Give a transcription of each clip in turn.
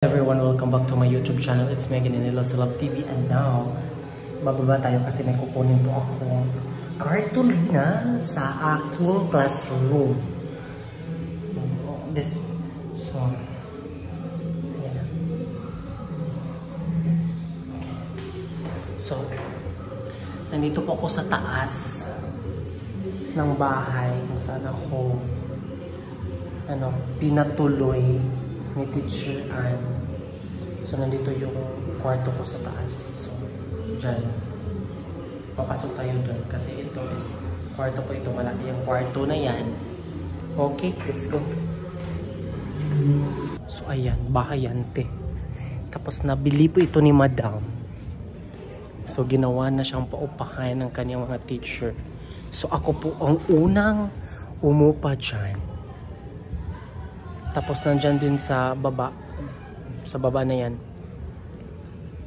Everyone, welcome back to my YouTube channel. It's Megan and Elos Love TV, and now bababa tayo kasi may kukunin po ako cartolina sa aking classroom. Ayan na. So, nandito po ako sa taas ng bahay kung saan ako pinatuloy ni Teacher Ann. So, nandito yung kwarto ko sa taas. So, dyan. Papasok tayo dun. Kasi ito is kwarto ko ito. Malaki yung kwarto na yan. Okay, let's go. So, ayan. Bahayante. Tapos, nabili po ito ni Madam. So, ginawa na siyang paupahan ng kanyang mga teacher. So, ako po ang unang umupa dyan. Tapos nandyan din sa baba na yan,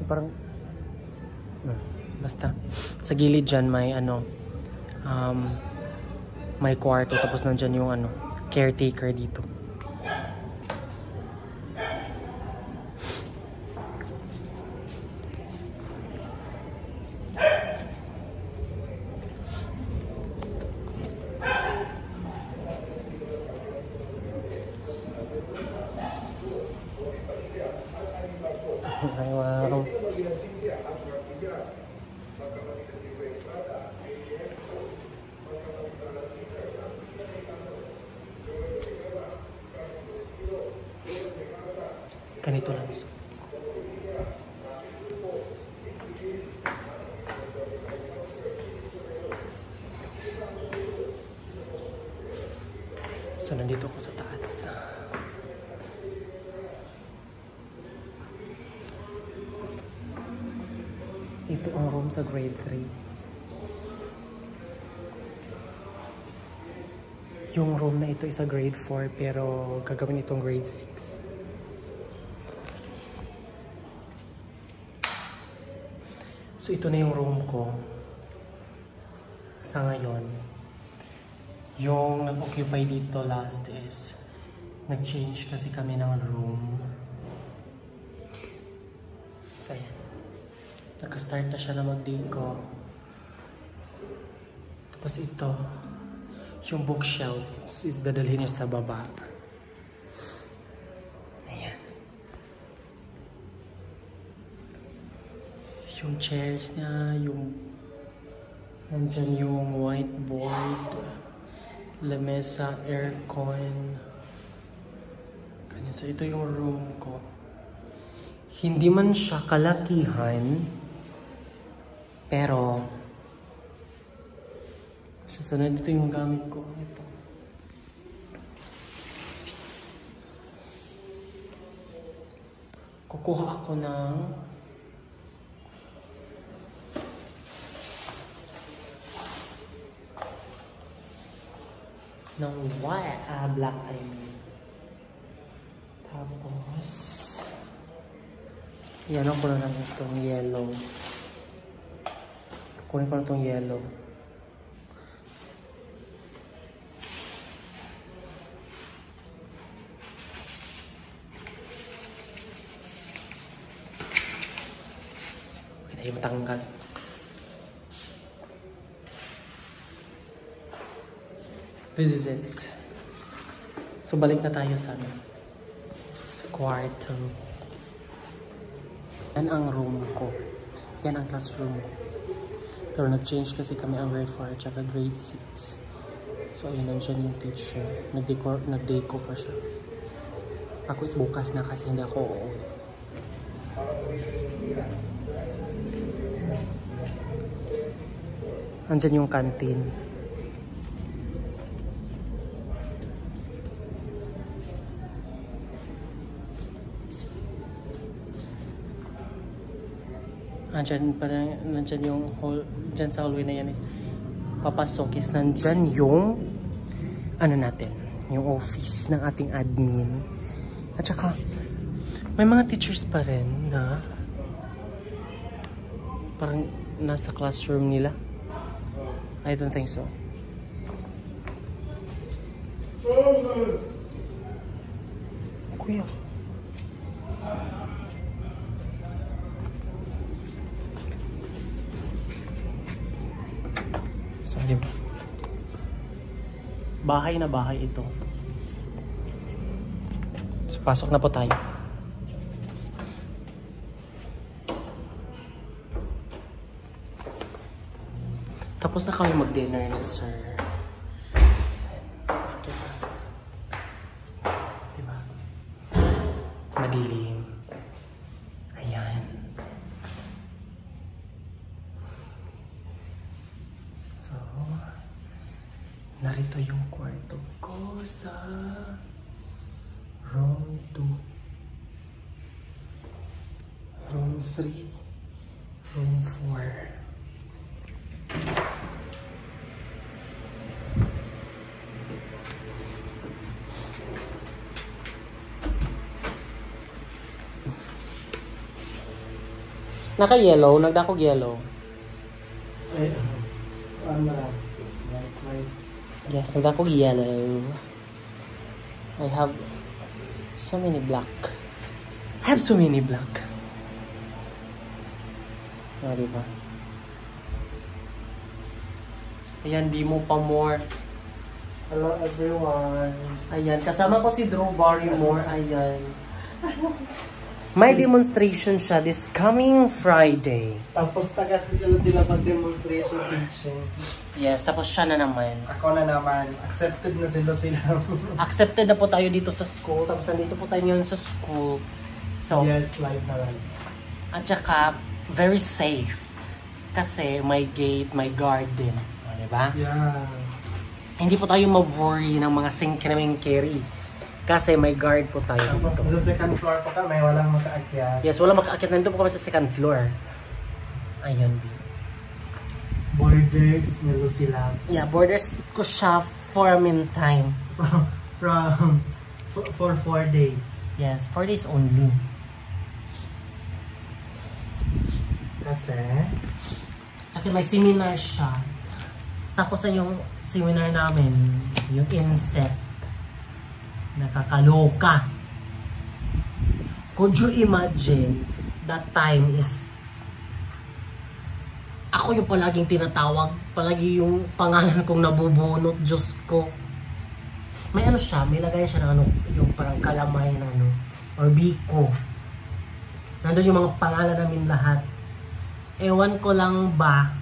parang basta sa gilid dyan may may kwarto, tapos nandyan yung caretaker dito. Wow. Ganito lang. So, nandito ako sa taas. Ito ang room sa grade 3. Yung room na ito is sa grade 4 pero gagawin itong grade 6. So ito na yung room ko sa ngayon. Yung nag-occupy dito last is nag-change kasi kami ng room. So ayan. Naka-start na siya na mag-deco. Tapos ito, yung bookshelf is dadalhin niya sa baba. Ayan. Yung chairs niya, nandyan yung whiteboard, lamesa, aircon. Ganyan. So ito yung room ko. Hindi man siya kalakihan, pero so nandito yung gamit ko. Ito. Kukuha ako ng black, I mean. Tapos yan ako na lang itong yellow. Kunin ko na itong yellow. Okay, tayo matanggal. This is it. So, balik na tayo sa kwarto. Yan ang room ko. Yan ang classroom ko. Pero nag-change kasi kami ang grade 4 at saka grade 6. So ayun, nandiyan yung teacher. Nag-deco pa siya. Ako is bukas na kasi hindi ako uuwi. Nandiyan yung canteen. Nandyan yung hall, dyan sa hallway na yan is papasok is nandyan yung natin, yung office ng ating admin. At saka may mga teachers pa rin na parang nasa classroom nila. I don't think so. Kuya. Bahay na bahay ito. So, pasok na po tayo. Tapos na kami mag-dinner na, sir. Diba? Madilim. Ayan. So, narito yung kwarto ko sa room 2. Room 3. Room 4. Naka-yellow, nagdakog yellow. Ay, ano na? Yes, nagdakog yellow. I have so many black. I have so many black. Ah, diba? Ayan, di mo pa more. Hello everyone. Ayan, kasama ko si Drew Barrymore. Ayan. May demonstration siya this coming Friday. Tapos na kasi sila mag-demonstration teaching. Yes, tapos siya na naman. Ako na naman, accepted na sila. Accepted na po tayo dito sa school. Tapos nandito po tayo ngayon sa school. So, yes, live na live. at saka, very safe. Kasi may gate, may garden. O, diba? Yeah. Hindi po tayo ma-worry ng mga singkiraming-carry. Kasi may guard po tayo Tapos dito. sa second floor pa kami, walang makaakyat. Yes, wala makaakyat. Nandito po kami sa second floor. Ayun. Borders ni Lucy Love. Yeah, borders ko siya for a meantime. For 4 days. Yes, 4 days only. Kasi may seminar siya. Tapos na yung seminar namin, yung inset. Nakakaloka. Could you imagine that time is ako yung palaging tinatawag, palagi yung pangalan kong nabubunot, Diyos ko. May ano siya, may lagay siya ng ano, yung parang kalamay na ano, or biko. Nandun yung mga pangalan namin lahat. Ewan ko lang ba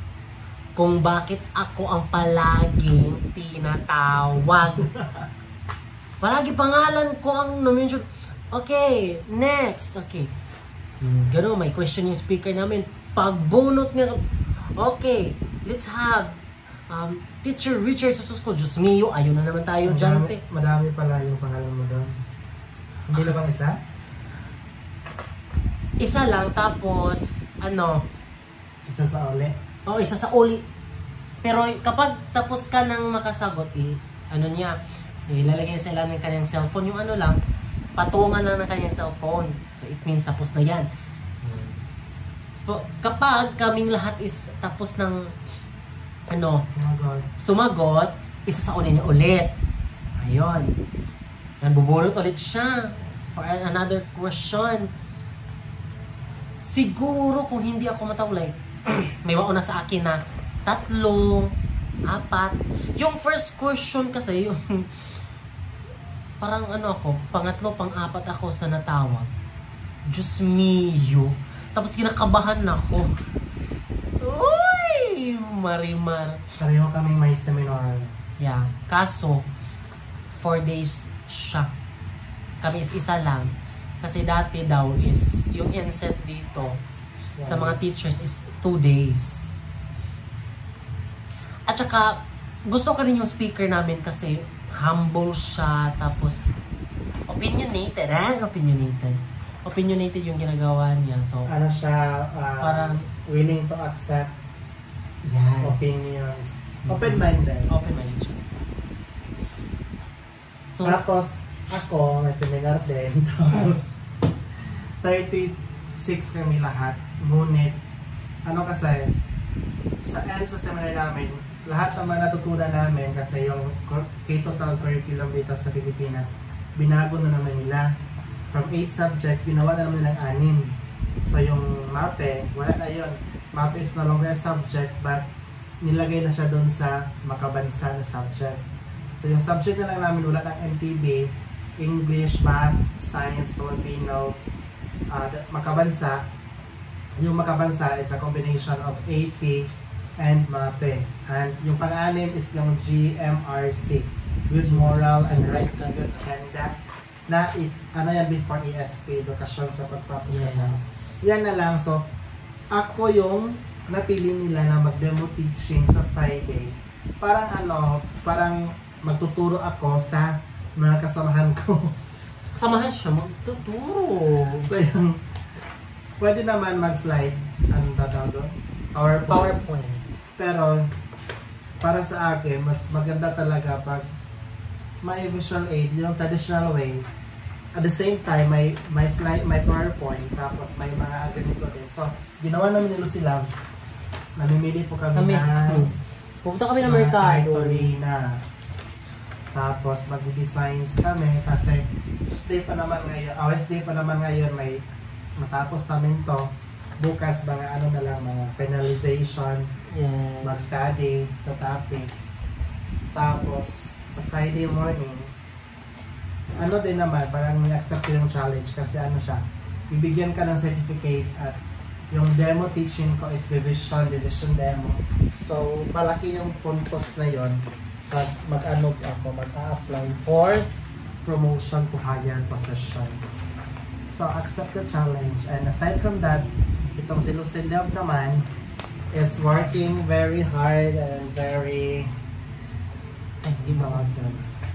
kung bakit ako ang palaging tinatawag. Palagi pangalan ko ang na-mention. Okay, next. Okay. Gano'n, may question yung speaker namin. Pagbunot nga, okay, let's have Teacher Richard Sususko. Diyos mio, ayun na naman tayo dyan. Madami pala yung pangalan mo doon. Hindi na bang isa? Isa lang, tapos, ano? Isa sa uli? Oo, isa sa uli. Pero kapag tapos ka nang makasagot, ano niya, ilalagay sa ilalim ng kanyang cellphone, yung ano lang, patungan lang ng kanyang cellphone. So, it means tapos na yan. Kapag kaming lahat is tapos ng ano, sumagot, isa sa uli niya ulit. Ayun. Nabubulot ulit siya for another question. Siguro kung hindi ako matawlay, may mauna sa akin na 3, 4. Yung first question kasi, yung parang ano ako, pangatlo, pang-4 ako sa natawag. Diyos mio. Tapos kinakabahan na ako. Uy! Marimar. Pareho kaming may seminar. Yeah. Kaso, 4 days siya. Kami is isa lang. Kasi dati daw is, yung inset dito, sa mga teachers is 2 days. At saka, gusto ko rin yung speaker namin kasi humble siya, tapos opinionated, opinionated yung ginagawa niya. So, ano siya, parang willing to accept opinions. Open-minded. Open-minded siya. So, tapos, ako, may seminar din. Tapos, 36 kami lahat. Ngunit, ano kasi, sa end sa seminar namin, lahat naman natutunan namin kasi yung K-12 curriculum dito sa Pilipinas, binago na naman nila. From 8 subjects, ginawa na naman nilang 6. So yung MAPE, wala na yun. MAPE is no longer a subject, but nilagay na siya doon sa makabansa na subject. So yung subject na lang namin, wala ng MTB, English, Math, Science, Filipino, makabansa. Yung makabansa is a combination of AP and MAPE. And yung pang-anim is yung GMRC, Good Moral and Right Conduct. Na ano yan before ESP, Edukasyon sa Pagpapagana. Yes. Yan na lang. So, ako yung napili nila na mag-demo teaching sa Friday. Parang magtuturo ako sa mga kasamahan ko. Kasamahan siya magtuturo. So, yung pwede naman mag-slide. Ano tawag doon? PowerPoint. Pero, para sa akin, mas maganda talaga pag may visual aid, yung traditional way. At the same time, may slide, may PowerPoint, tapos may mga ganito din. So, ginawa namin nilo sila. Namimili po kami ng pupunta kami ng Mercado. Cartolina. Tapos, mag-designs kami kasi Wednesday pa naman ngayon, may matapos namin to. Bukas, mga mga finalization, Yes. mag-study sa topic. Tapos, sa Friday morning, din naman, parang may-accept ko yung challenge kasi bibigyan ka ng certificate at yung demo teaching ko is division demo. So, malaki yung puntos na yon pag mag-a-apply for promotion to higher position. So, accept the challenge. And aside from that, itong si Lucinda naman is working very hard and very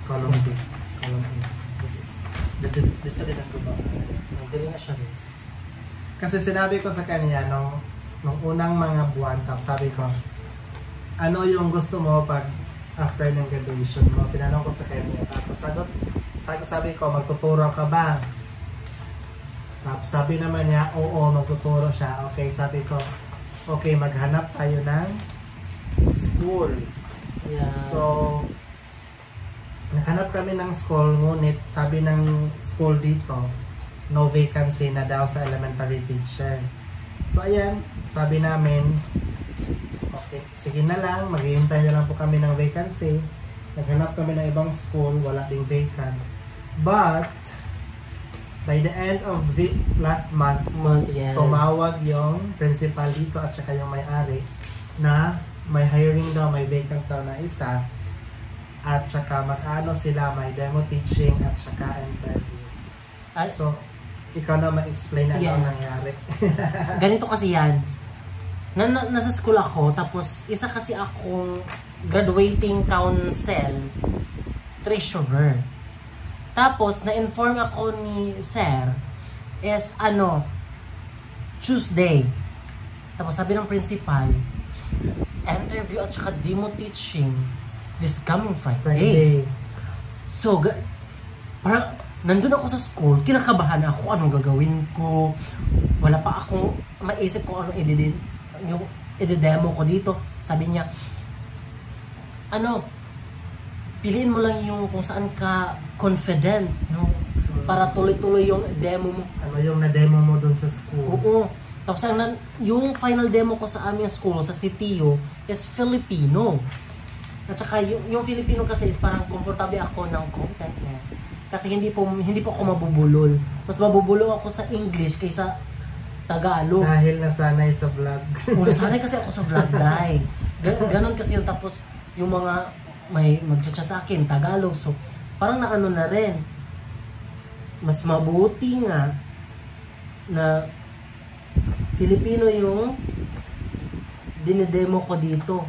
Columbia. Dito din sa baba. Dito na siya, Riz. Kasi sinabi ko sa kanya nung unang mga buwan, sabi ko, ano yung gusto mo pag after ng graduation mo? Tinanong ko sa kanya. Tapos sabi ko, magtuturo ka ba? Sabi naman niya, oo, magtuturo siya. Okay, sabi ko, okay, maghanap tayo ng school. Yes. So, nahanap kami ng school, ngunit sabi ng school dito, no vacancy na daw sa elementary teacher. So, ayan, sabi namin, okay, sige na lang, maghihintay na lang po kami ng vacancy. Naghanap kami ng ibang school, wala ding vacant. But, by the end of the last month, yes, tumawag yung principal dito at saka yung may-ari na may hiring daw, may vacant daw na isa. At saka sila, may demo teaching at saka interview. So, ikaw na ma-explain ano ang nangyari. Ganito kasi yan. Nasa school ako, tapos isa kasi akong graduating council treasurer. Tapos, na-inform ako ni Sir is Tuesday. Tapos sabi ng principal, interview at saka demo teaching this coming Friday. So, parang nandun ako sa school, kinakabahan ako anong gagawin ko. Wala pa akong maisip ko anong i-demo ko dito. Sabi niya, piliin mo lang yung kung saan ka confident, no? Para tuloy-tuloy yung demo mo. Ano yung na-demo mo dun sa school? Oo. Tapos yung final demo ko sa aming school, sa CTU, is Filipino. At saka yung Filipino kasi is parang komportable ako ng content niya. Kasi hindi po ako mabubulol. Mas mabubulol ako sa English kaysa Tagalog. Dahil nasanay sa vlog. Nasanay kasi ako sa vlog, dahil. Ganon kasi yun. Tapos yung mga may mag-chat sa akin, Tagalog. So, parang na rin. Mas mabuti nga na Filipino yung dinedemo ko dito.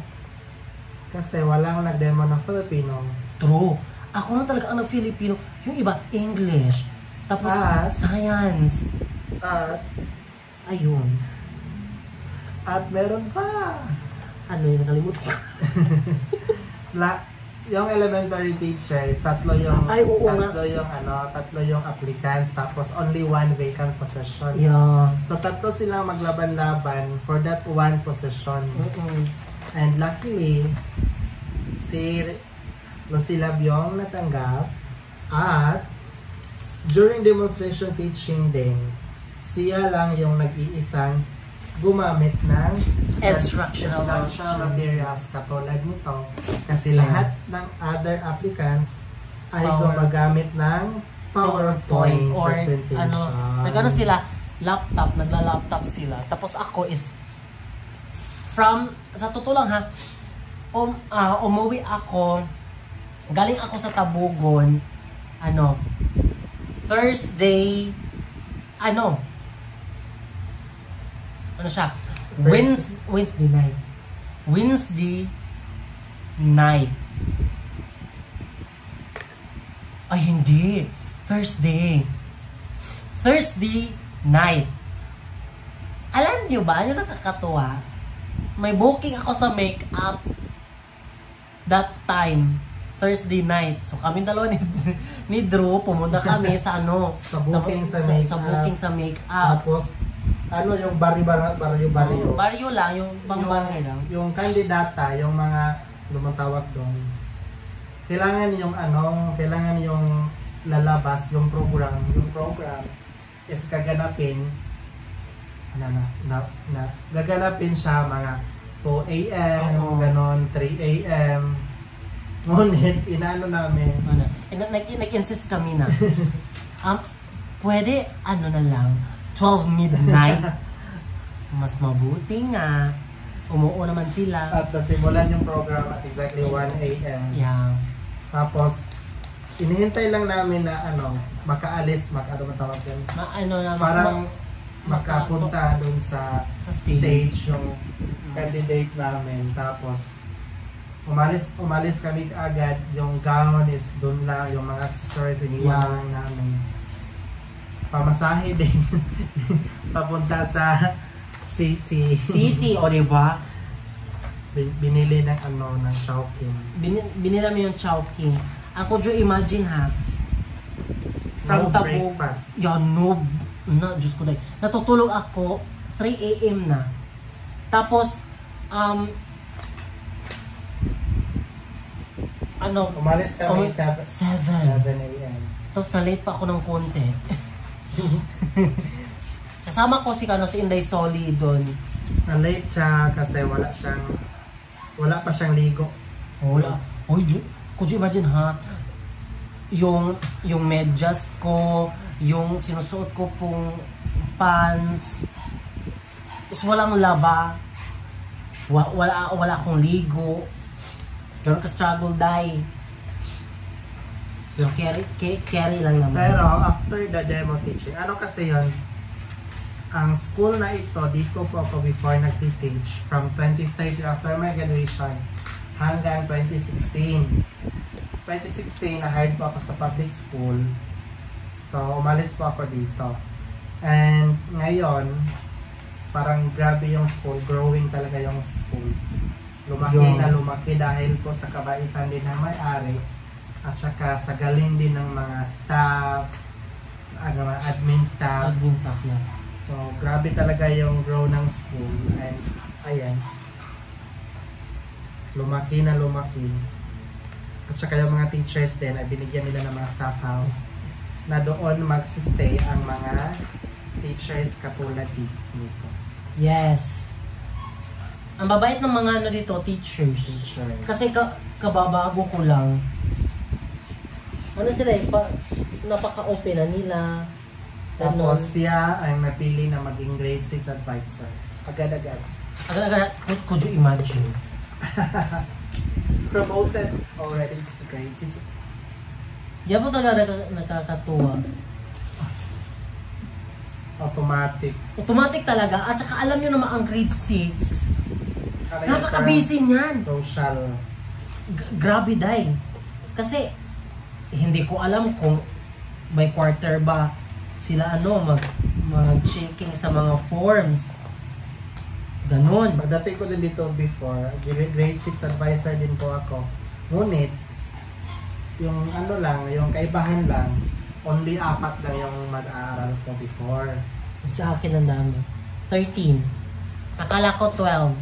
Kasi walang nag-demo ng Filipino. True. Ako na talaga ang Filipino. Yung iba, English. Tapos, science. At, ayun. At meron pa. Ano yung nakalimutan ko? Yung elementary teachers, tatlo yung applicants, tapos only one vacant position. Yeah. So tatlo silang maglaban-laban for that one position. And luckily, si Lucilab yung natanggap, at during demonstration teaching din, siya lang yung nag-iisang gumamit ng Instructional materials katulad nito. Kasi lahat ng other applicants ay gumagamit ng PowerPoint or presentation. nagano sila, laptop, nagla-laptop sila. Tapos ako is sa totoo lang ha, umuwi ako, galing ako sa Tabugon, Thursday, siya? Wednesday night. Wednesday night. Ay, hindi. Thursday night. Alam niyo ba, ano nakakatuwa? May booking ako sa makeup that time. Thursday night. So kami dalawa ni Drew, pumunta kami sa sa booking sa makeup. Tapos yung baryo lang, yung baryo lang. Yung kandidata, yung mga lumatawag doon. Kailangan yung lalabas yung program is gaganapin gaganapin siya mga 2 AM, ganon, 3 AM. Ngunit, namin. Nag-insist kami na. Pwede, na lang, 12 midnight. Mas mabuti nga. Umuo naman sila. At nasimulan yung program at exactly 1 AM. Yeah. Tapos, inihintay lang namin na makaalis, matawag yan. Parang makapunta dun sa stage yung candidate namin. Tapos, umalis kami agad. Yung gown is dun lang, yung mga accessories iniwan lang namin. Pamasahe din papunta sa city, o diba? Binili ng Chowking. Binili namin yung Chowking. Ako jo imagine ha, from Tabugon, breakfast. Diyos ko dahil. Natutulog ako 3 AM na. Tapos umalis kami 7 AM. Tapos na-late pa ako ng konti. Kasama ko si Inday Soli doon. Na-late siya kasi wala pa siyang ligo. Wala. Could you imagine ha? Yung medyas ko, yung sinusuot ko pong pants, is walang laba. Wala akong ligo. Ganun ka-struggle dahil. Yung carry lang naman. Pero after the demo teaching, kasi yun? Ang school na ito, dito po ako before nag-teach from 2013 after my graduation hanggang 2016. 2016, na-hired po ako sa public school. So, umalis po ako dito. And ngayon, parang grabe yung school, growing talaga yung school. Lumaki dahil po sa kabaitan din ng may-ari at saka sa galing din ng mga staffs, mga admin staff. Yeah. So, grabe talaga yung grow ng school. And, ayan. Lumaki. At saka yung mga teachers din, ay binigyan nila ng mga staff house na doon magsistay ang mga teachers katulad dito. Yes. Ang babait ng mga dito, teachers. Kasi kababago ko lang. Sila napaka-open na nila. Tapos siya ay napili na maging grade 6 advisor. Agad-agad. Could you imagine? Promoted already to grade 6. Yan po talaga nakakatuwa. Automatic talaga. At saka alam nyo naman ang grade 6. Napaka-busy niyan. Social. Grabe dahil. Kasi hindi ko alam kung may quarter ba sila mag-checking sa mga forms. Ganon. Pagdating ko din dito before, grade 6 advisor din po ako. Ngunit, yung yung kaibahan lang, only 4 lang yung mag-aaral ko before. Sa akin ang dami. 13. Akala ko 12.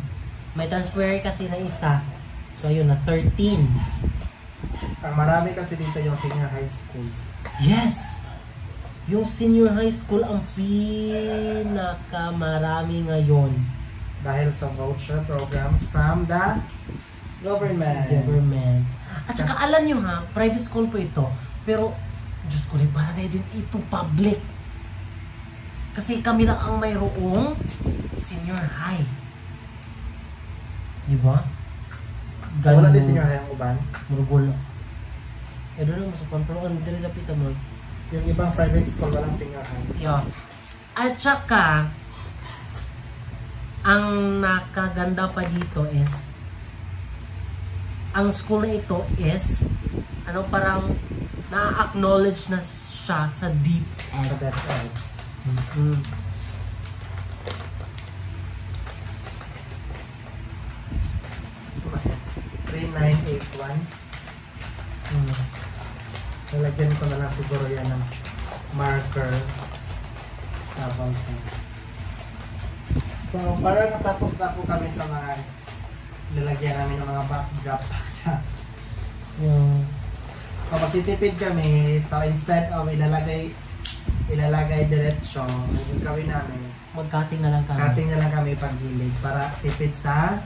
May transfer kasi na isa. So yun na 13. Ang marami kasi dito yung senior high school. Yes! yung senior high school ang pinakamarami ngayon. Dahil sa voucher programs from the government. At saka alam nyo ha, private school po ito. Pero, Diyos ko lang, para na din ito public. Kasi kami lang ang mayroong senior high. Diba? Wala din senior high ang uban. Murugol. Doon lang masupan. Pero ano, dili lapitan mo. Yung ibang private school walang senior high. Yeah. At saka, ang nakaganda pa dito is, ang school na ito is, parang na-acknowledge na siya sa DepEd. Sa DepEd. Mm-hmm. 3981. Lalagyan ko na lang siguro yan ng marker. So, parang natapos na po kami sa mga lalagyan namin ng mga backdrop. So, magtitipid kami. So, instead of ilalagay diretsyo, yung gawin namin, mag-cutting na lang kami. Cutting na lang kami pag-gilid para tipid sa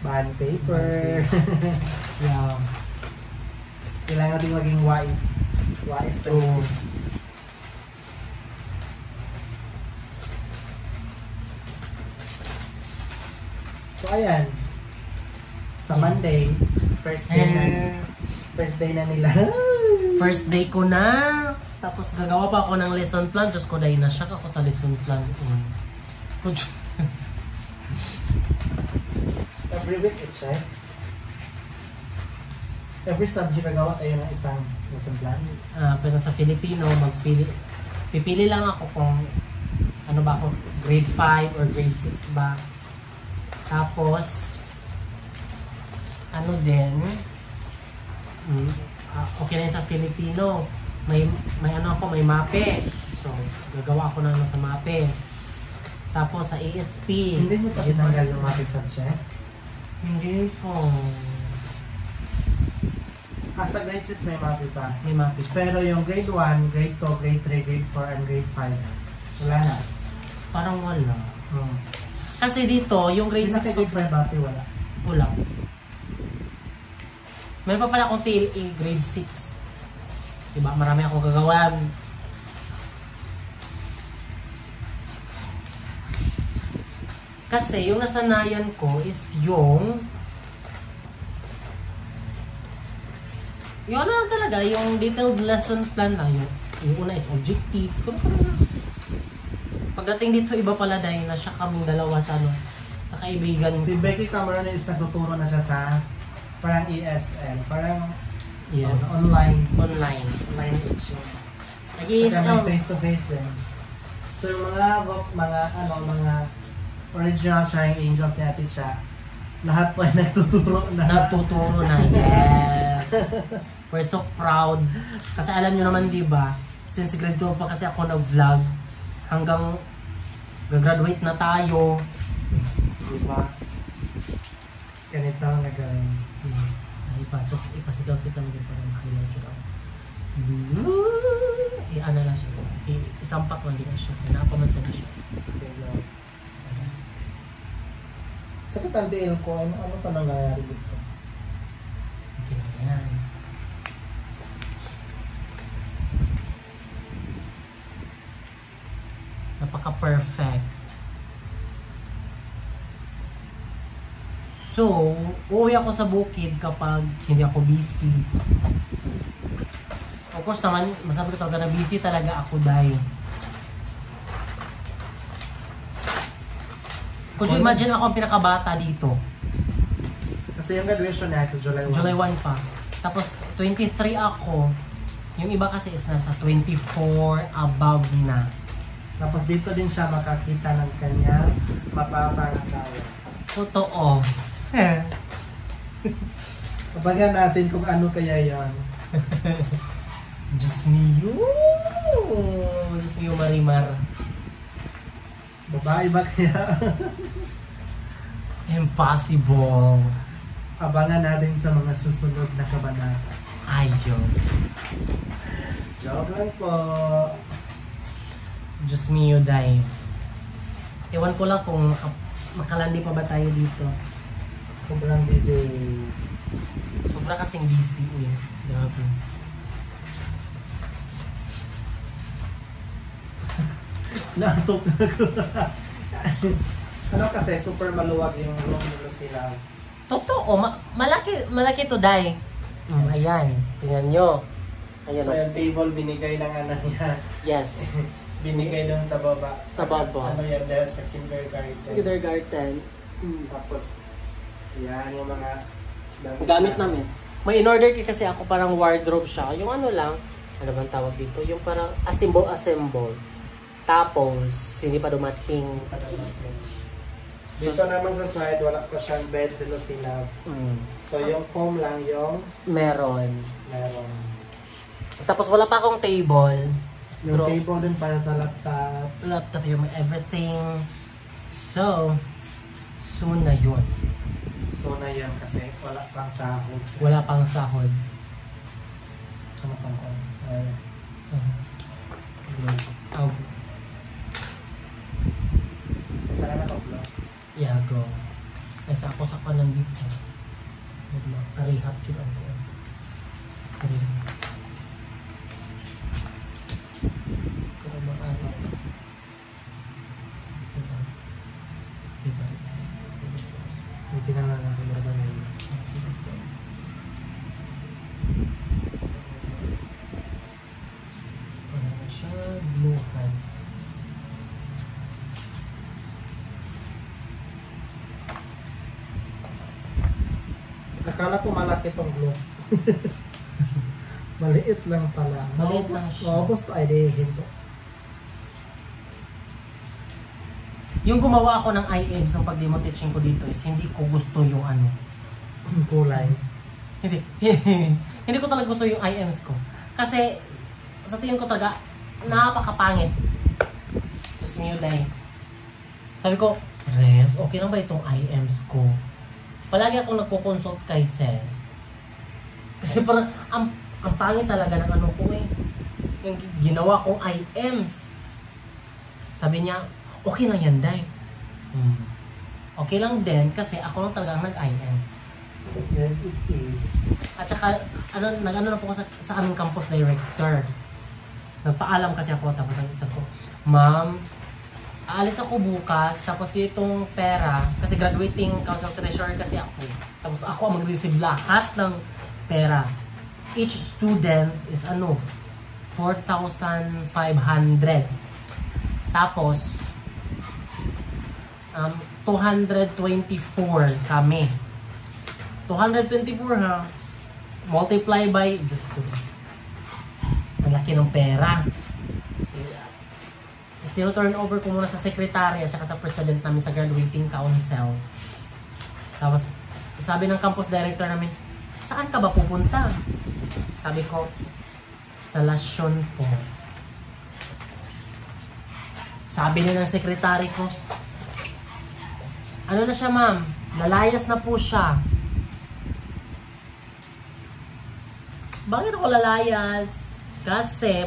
bond paper. Yeah. Kailangan din maging wise choices. So ayan, sa Monday, first day na nila. First day ko na. Tapos gagawa pa ako ng lesson plan. Diyos ko, dahil na-shock ako sa lesson plan. Every week it check. Every subject gagawa tayo ng isang lesson plan. Pero sa Filipino, pipili lang ako kung ano ba ako, grade 5 or grade 6 ba. Tapos, ano din, okay na yun sa Filipino. May ano ako, may mape. So, gagawa ako ng ano sa mape. Tapos sa ASP. Hindi mo pa tinanggal yung mape subject? Hindi po. Sa grade 6 may mape pa. May mape. Pero yung grade 1, grade 2, grade 3, grade 4, and grade 5, wala na. Parang wala. Kasi dito, yung grade 6 grade 5 mape, wala. Wala. Meron pa pala akong TLA grade 6. Diba? Marami akong gagawan. Kasi yung nasanayan ko is yung ano lang talaga, yung detailed lesson plan lang. Yung una is objectives. Pagdating dito, iba pala dahil na siya kaming dalawa sa sa kaibigan. Si Becky Cameron is nagtuturo na siya sa parang ESL. Parang yes. Online teaching. Nag-ESL. Face-to-face din. So yung mga original triangles natin siya, lahat po ay nagtuturo na. Nagtuturo na, yes. We're so proud. Kasi alam nyo naman, di ba, since grade 2 pa kasi ako nag-vlog, hanggang gagraduate na tayo. Di ba? Ganito ang nagawin. Yes. Ipasigaw-sigaw din pa rin. Highlight yun ako. Ano lang siya. Isampak lang din siya. Napamansa na siya. Sakit ang DL ko. Ano pa nangyayari dito? Okay na yan. Napaka-perfect. So, uuwi ako sa bukid kapag hindi ako busy. Of course naman, masabi ko talaga na busy talaga ako dahil. Could you imagine ako ang pinakabata dito? Kasi yung graduation niya sa July 1. July 1 pa. Tapos 23 ako. Yung iba kasi is nasa 24 above na. Tapos dito din siya makakita ng kanyang mapapangasawa. Totoo. Kapagyan natin kung ano kaya yan. Diyos miyo. Diyos miyo Marimar. Babae ba kaya? Impossible. Abangan natin sa mga susunod na kabanata. Ayun. Joke lang po. Diyos mio, day. Ewan ko lang kung makalandi pa ba tayo dito. Sobrang busy. Sobra kasing busy eh. Grabe. Naantok na ako. Ano kasi, super maluwag yung room nila sila. Totoo, malaki to, day. Ayan, tingnan nyo. Ayan, So yung table binigay ng ano niya. yes. Binigay doon sa baba. Sa baba. Ano yan dahil sa kindergarten. Kindergarten. Tapos, yan yung mga Gamit namin. May in-order kasi ako parang wardrobe siya. Yung ano lang, ano bang tawag dito? Yung parang assemble. Tapos, hindi pa dumating. Dito naman sa side, wala pa siyang bed sila. So yung foam lang yung Meron. meron. Tapos wala pa akong table. Yung Pero- table din para sa laptop. Laptop yung everything. So, soon na yun. So na yan kasi wala pang sahod. Wala pang sahod. Ano pang Oh, Tara na ka yeah, go. Ay, sa ako nandito. Karihap yun ang buwan. Karihap. Kaya mag-araw. Siba. Hindi na lang natin ba na yun. Wala na siya. Bluhan. Akala ko malaki tong glove. Maliit lang pala. Maliit lang siya. Maubos to ay dehin to. Yung gumawa ako ng IMs ng pag-demo teaching ko dito is hindi ko gusto yung ano. Kulay. Hindi. Hindi ko talaga gusto yung IMs ko. Kasi sa tingin ko talaga napakapangit. Just me like. Sabi ko, Res, okay lang ba itong IMs ko? Palagi akong nagko-consult kay Sir. Kasi parang ang pangit talaga ng ano ko eh. Yung ginawa kong IMs. Sabi niya, okay lang yan, Day. Okay lang din kasi ako lang talagang nag-IMs. Yes, it is. At saka, nag-ano na po ako sa aming campus director. Nagpaalam kasi ako, tapos sabi ko, Ma'am, aalis ako bukas, tapos itong pera, kasi graduating council treasurer kasi ako. Tapos ako ang mag-receive lahat ng pera. Each student is 4,500. Tapos, 224 kami. 224 ha. Multiply by, Diyos ko. Ang laki ng pera. Tino-turn over ko muna sa secretary at saka sa president namin sa graduating council. Tapos, sabi ng campus director namin, saan ka ba pupunta? Sabi ko, sa Lasyon po. Sabi niya ng secretary ko, ano na siya ma'am? Lalayas na po siya. Bakit ako lalayas? Kasi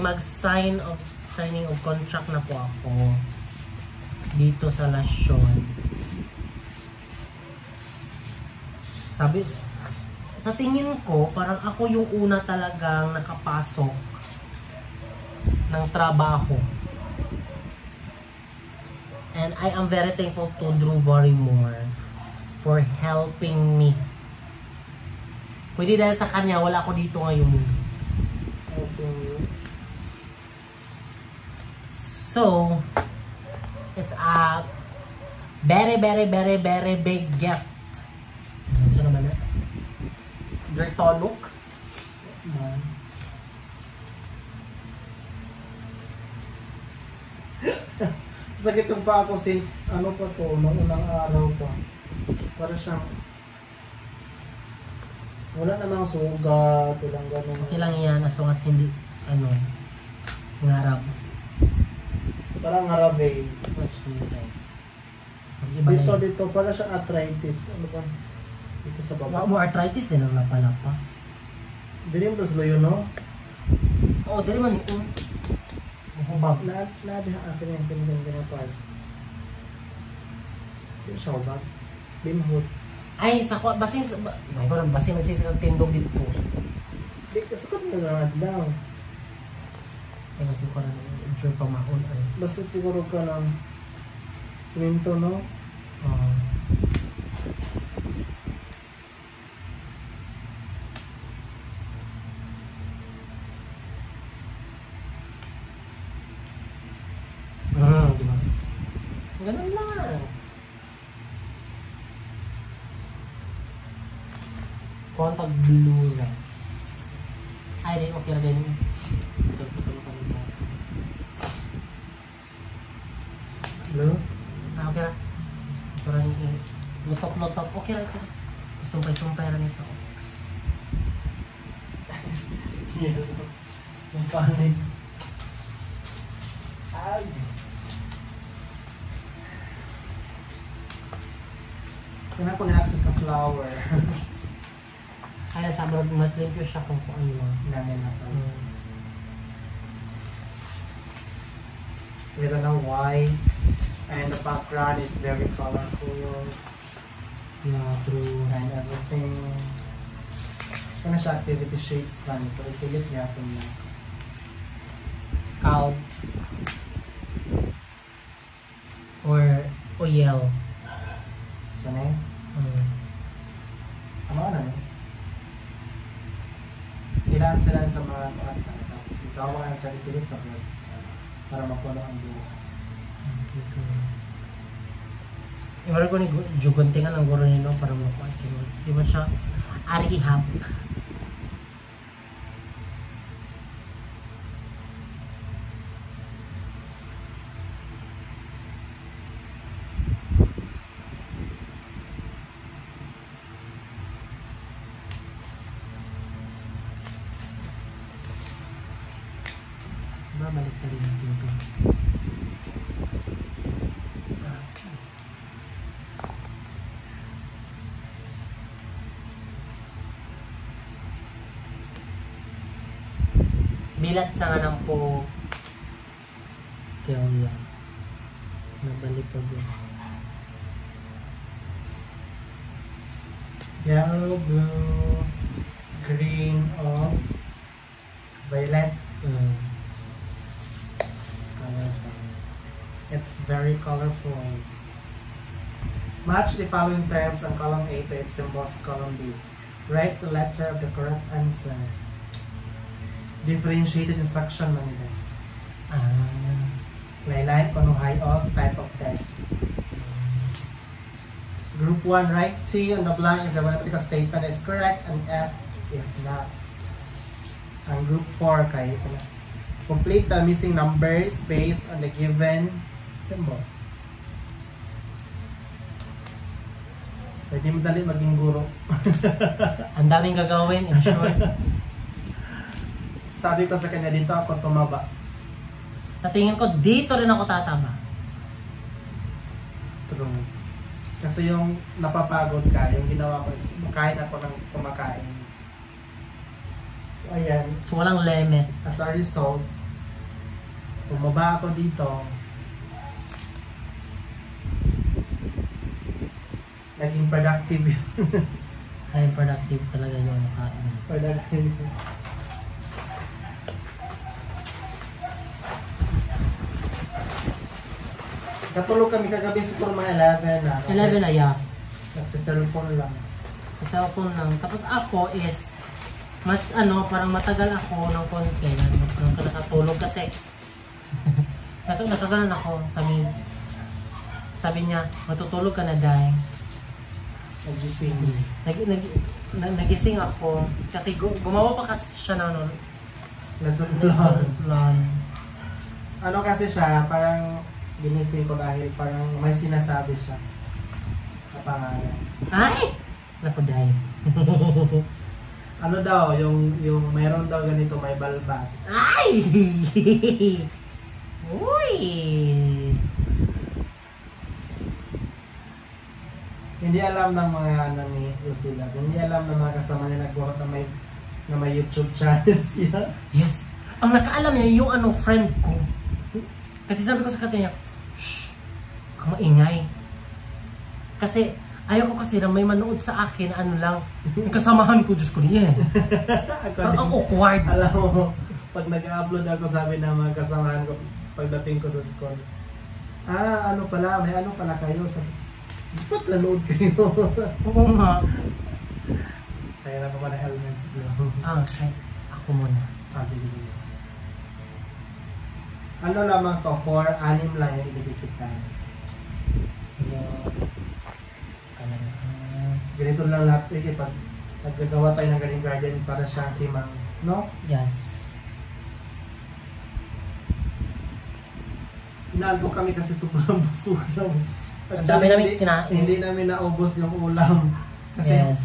signing of contract na po ako dito sa Lasyon. Sabi, sa tingin ko, parang ako yung una talagang nakapasok ng trabaho. And I am very thankful to Drew Barrymore for helping me. Pwede dahil sa kanya, wala ako dito ngayon. Okay. So, it's a very, very, very, very big gift. Ano naman na? Jertonok? Sakit yung pa ako since ano pa to, nung unang araw pa. Para siyang wala namang sugat, walang ganun. Okay lang yan as long as hindi, ngarap. Parang ngarabe. Dito, para siyang arthritis. Ano ba? Dito sa baba. Mo arthritis din ang lapa-lapa. Dili mo tas lo yun, no? Oo, dali man yun. Hubab. Na-diha akin yung ganyan part. Yung siya hubab. Binhut. Ay, sa ko, basin, may ko lang, basin nagsisikag tindog dito. Di, kasakot mo lang daw. Ay, basin ko lang, enjoy pa mahon. Basta siguro ka ng simento, no? Di ba? Ganun lang. Contact blue red. Ay, di, okay na din. Putol-putol ka nito. Blue? Ah, okay na. Parang lutok-lutok. Okay na ito. Sumpay-sumpay na sa ox. Yeah. Yung panig. Ay! Kaya ko na-accent ka flower. Kaya sa abroad, mas limpyo siya kung ano lang. Namin na pa. With a white and the background is very colorful Yeah, true. and everything. Kaya siya activity shades lang. Pero pilit niya ito niya. Cow. Or oil. Yan eh. Ano eh? Ilan-silan sa mga kanta. Tapos ikaw ang answer ipilit sa vlog. Para mapuno ang buo. Iwala ko ni juguntingan ang guro nino para makuha. Di ba siya arihap? Balik tadi natin ito. Bilat sa nga lang po. Kaya yan. Nabalik pa din. Yellow, blue, green, or violet. It's very colorful. Match the following terms on column A to its symbols in column B. Write the letter of the correct answer. Differentiated instruction man ito. Laylay, panuhay, o type of test. Group 1, write T on the blank if the mathematical statement is correct and F if not. Ang group 4 kayo sila. Complete the missing numbers based on the given symbols. So, hindi madali maging guro. Ang daming gagawin, in short. Sabi ko sa kanya, dito ako tumaba. Sa tingin ko, dito rin ako tataba. True. Kasi yung napapagod ka, yung ginawa ko is kumakain ako ng kumakain. So, ayan. So, walang limit. As a result, tumaba ako dito. Naging productive yun. Ay, productive talaga yung nakain. Productive. Katulog kami kagabi siguro mga 11 na. 11 na, yeah. Nagsa-cellphone lang. Sa cellphone lang. Tapos ako is, mas parang matagal ako ng konti. Nakatulog kasi. Natagalan ako. Sabi niya, matutulog ka na, Day. Nagising. Nagising ako. Kasi gumawa pa kasi siya ng Lesson plan. Ano kasi siya, parang ginising ko dahil parang may sinasabi siya. Kapangalan. Ay! Naku, Day. Ano daw, yung mayroon daw ganito, may balbas. Ay! Uy! Hindi alam ng mga ni Lucila. Hindi alam ng mga kasama niya nagbuhat na may YouTube channel siya. Yes. Ang nakaalam niya yung friend ko. Kasi sabi ko sa kanya, shh, huwag maingay. Kasi, ayaw ko kasi na may manood sa akin, ano lang, yung kasamahan ko, Diyos ko niya. Ang awkward. Alam mo, pag nag-upload ako, sabi ng mga kasamahan ko, pagdating ko sa school, ano pala, may ano pala kayo, sabi, ba't nanood kayo? Oo nga. Kaya na pa pala elements ko. Okay. Ako muna. Sige, sige. Ano lamang to, 4-6 lang yung ibibikitan. Ganito lang lahat pag naggagawa tayo ng galing garden para siyang simang, no? Yes. Inaalbo kami kasi sobrang busog lang. Ang dami namin kinain. Hindi namin naubos yung ulam. Kasi Yes.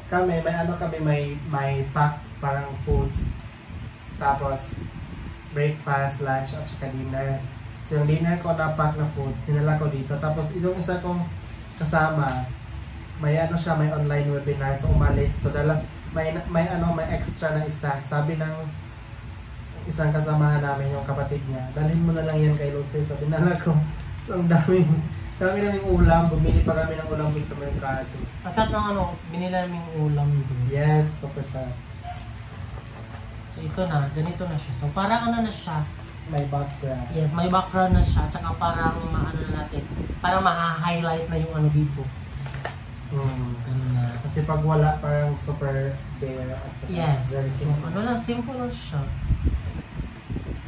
kami, may pack parang foods. Tapos, breakfast, lunch, at saka dinner. So, yung dinner ko na pack na food, tinala ko dito. Tapos, yung isa kong kasama, may may online webinar. So, umalis. So, may extra na isa. Sabi ng isang kasamahan namin, yung kapatid niya, dalhin mo na lang yan kay Lucy. So, dinala ko. So, ang daming ulam. Bumili pa kami ng ulam sa merkado. Masarap ng binila namin ulam. Yes, super sarap. So ito na, ganito na siya. So parang ano na siya. May background. Yes, may background na siya. At saka parang maano na natin. Parang maha-highlight na yung ano dito. Ganun na. Kasi pag wala, parang super bare at saka Yes. very So, simple. ano lang, simple lang siya.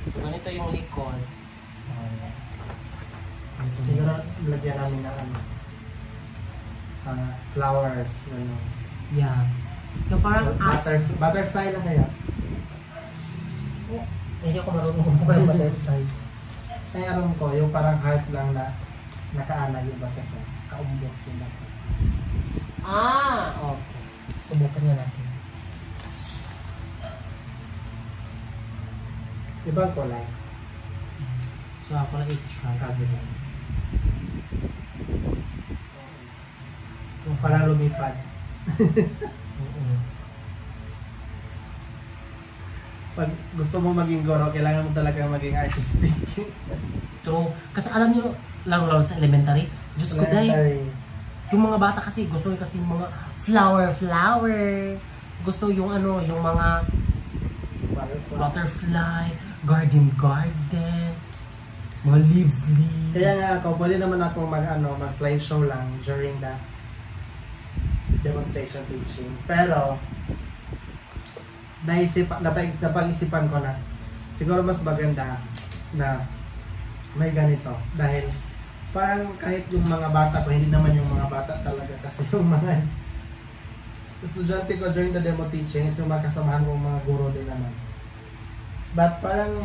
So ganito yung likod. Siguro lagyan namin ng flowers. Yeah. Yung parang Butterfly lang kaya. Hindi ako marunong kumukha butterfly. Ay, alam ko, yung parang heart lang na nakaanay yung butterfly. Kaumbok yung butterfly. Okay. Subukan niya natin. Ibang kulay. So ako lang i-try. Kasi lang. So, parang lumipad. Pag gusto mo maging guro, kailangan mo talaga maging artistic. True. Kasi alam niyo, lalo sa elementary, Diyos ko dahil, yung mga bata kasi, gusto nyo kasi mga flower. Gusto yung yung mga butterfly, garden, mga leaves. Kaya nga ako, pwede naman ako mag-slideshow lang during the demonstration teaching. Pero, napag-isipan ko na siguro mas maganda na may ganito dahil parang kahit yung mga bata ko, hindi naman yung mga bata talaga kasi yung mga estudyante ko during the demo teaching is yung mga kasamahan kong mga guro din naman, but parang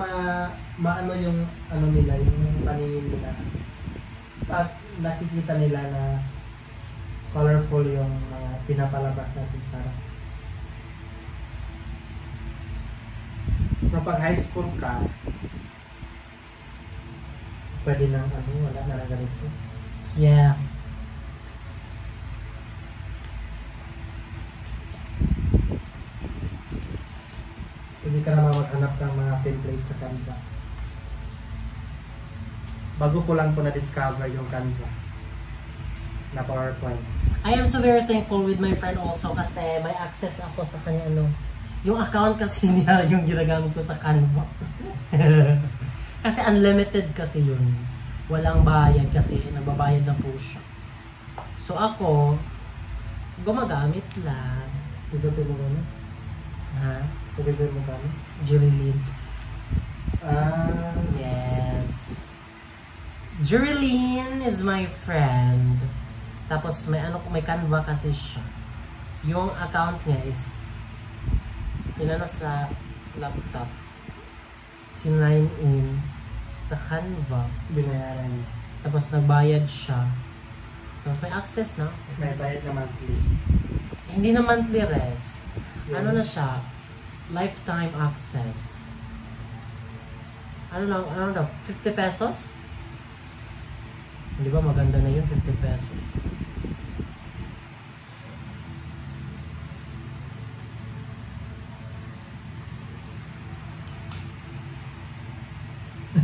maano yung nila, yung paningin nila at nakikita nila na colorful yung mga pinapalabas natin sa harap. Pero pag high school ka, pwede nang wala na lang ganito. Yeah. Pwede ka naman maghanap ng mga template sa Canva. Bago ko lang po na-discover yung Canva na PowerPoint. I am so very thankful with my friend also kasi may access ako sa kanya yung account kasi niya yung ginagamit ko sa Canva. Kasi unlimited kasi yun. Walang bayad kasi nagbabayad na po siya. So ako, gumagamit lang. Pinsatin mo gano'n? Ha? Pinsatin mo gano'n? Jerilyn. Yes. Jerilyn is my friend. Tapos may Canva kasi siya. Yung account niya is sa laptop. Sinign in sa Canva. Binayaran niya. Tapos nagbayad siya. Tapos may access na. May bayad na monthly. Hindi na monthly res. Yeah. Ano na siya? Lifetime access. Ano daw? 50 pesos? Di ba maganda na yun? 50 pesos.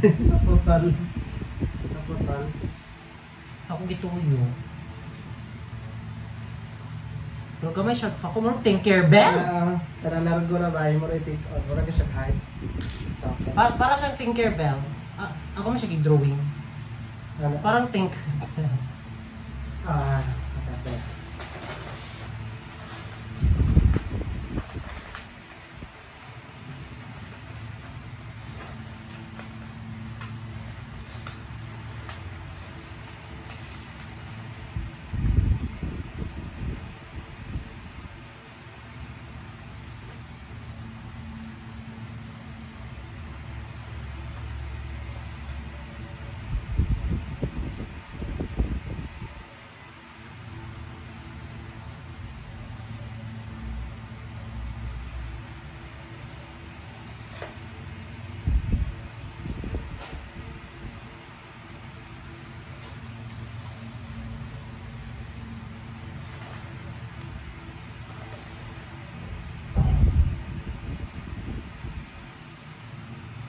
Napunta naputol. Naputol. Ako gituyo. Pero gamay siya, ako mo take care, Bell? Kanang nargo na ba, mo rin take on. Mura ka siya high. Para siyang Tinker Bell. Ako mo siya drawing. Ano? Parang Tinker. Nakabes.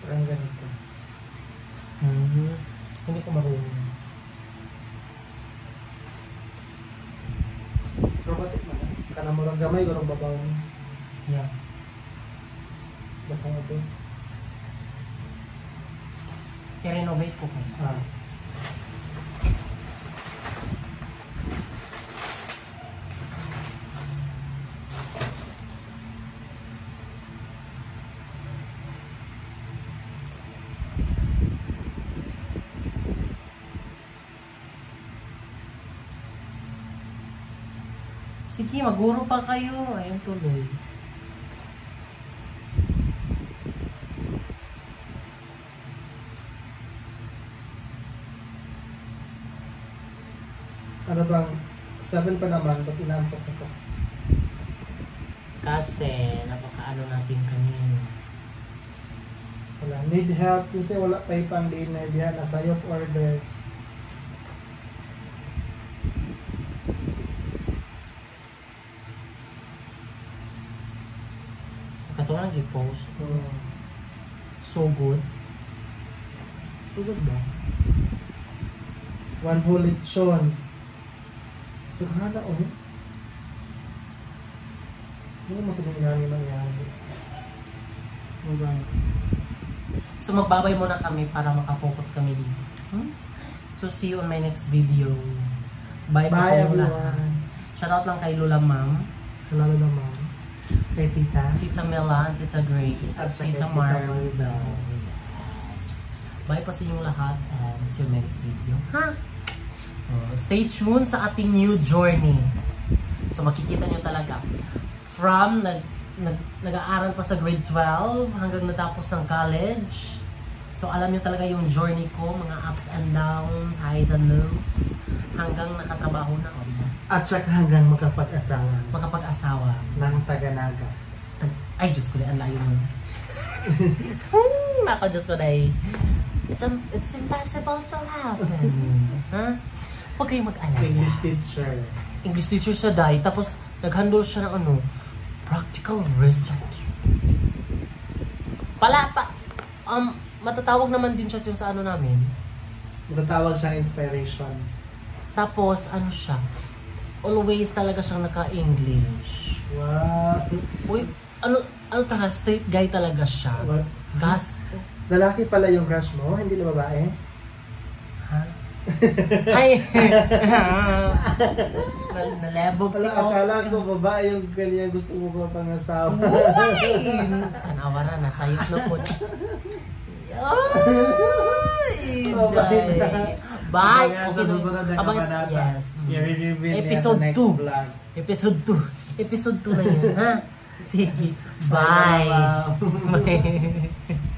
Parang ganito. Hindi ko marunong. Robotic man. Kanang murang gamay, gano'ng babaw. Yeah. Batang utos. I-renovate ko kayo. Sige, maguro pa kayo. Ayun tuloy. Ano bang, 7 pa naman, ba't inampok ako? Kasi, napakaano natin kanina. Wala, need help kasi wala pa ipang dinner diyan, nasa yok orders. Ito lang i-post. So good. So good ba? One whole lechon. Tughana oh. Ano mo sabihin namin mangyari? So magbabay muna kami para makafocus kami dito. So see you on my next video. Bye po sa inyo lahat. Shoutout lang kay Lola Ma'am. Hello Lola Ma'am. Kay Tita. Tita Melan, Tita Grace, At Tita Maribel. Bye po sa inyong lahat and see you on my next video. Stay tuned sa ating new journey. So makikita nyo talaga from nag-aaral pa sa grade 12 hanggang natapos ng college. So alam nyo talaga yung journey ko, mga ups and downs, highs and lows, hanggang nakatrabaho na. At saka hanggang makapag-asawa. Makapag-asawa. Ng Taga-Naga. Ay, Diyos ko, ang layo mo. Ako, Diyos ko, dahil it's impossible to happen. Ha? Huwag kayong mag-alala. English teacher. English teacher siya, dahil. Tapos, nag-handle siya ng practical research. Matatawag naman din siya yung sa namin. Matatawag siya inspiration. Tapos, siya, always talaga siyang naka-English. Wow. Uy, talaga, straight guy talaga siya. What? Lalaki pala yung crush mo, hindi na babae? Ha? Ay! Nalebog si Oka. Akala ko babae yung kanya gusto mo pa pangasawa. Uy! Tanawa na, nasayot na po. Ay! Bye! Abang yes. Episode 2. Episode 2. Episode 2 na yun, ha? Sige. Bye! Bye!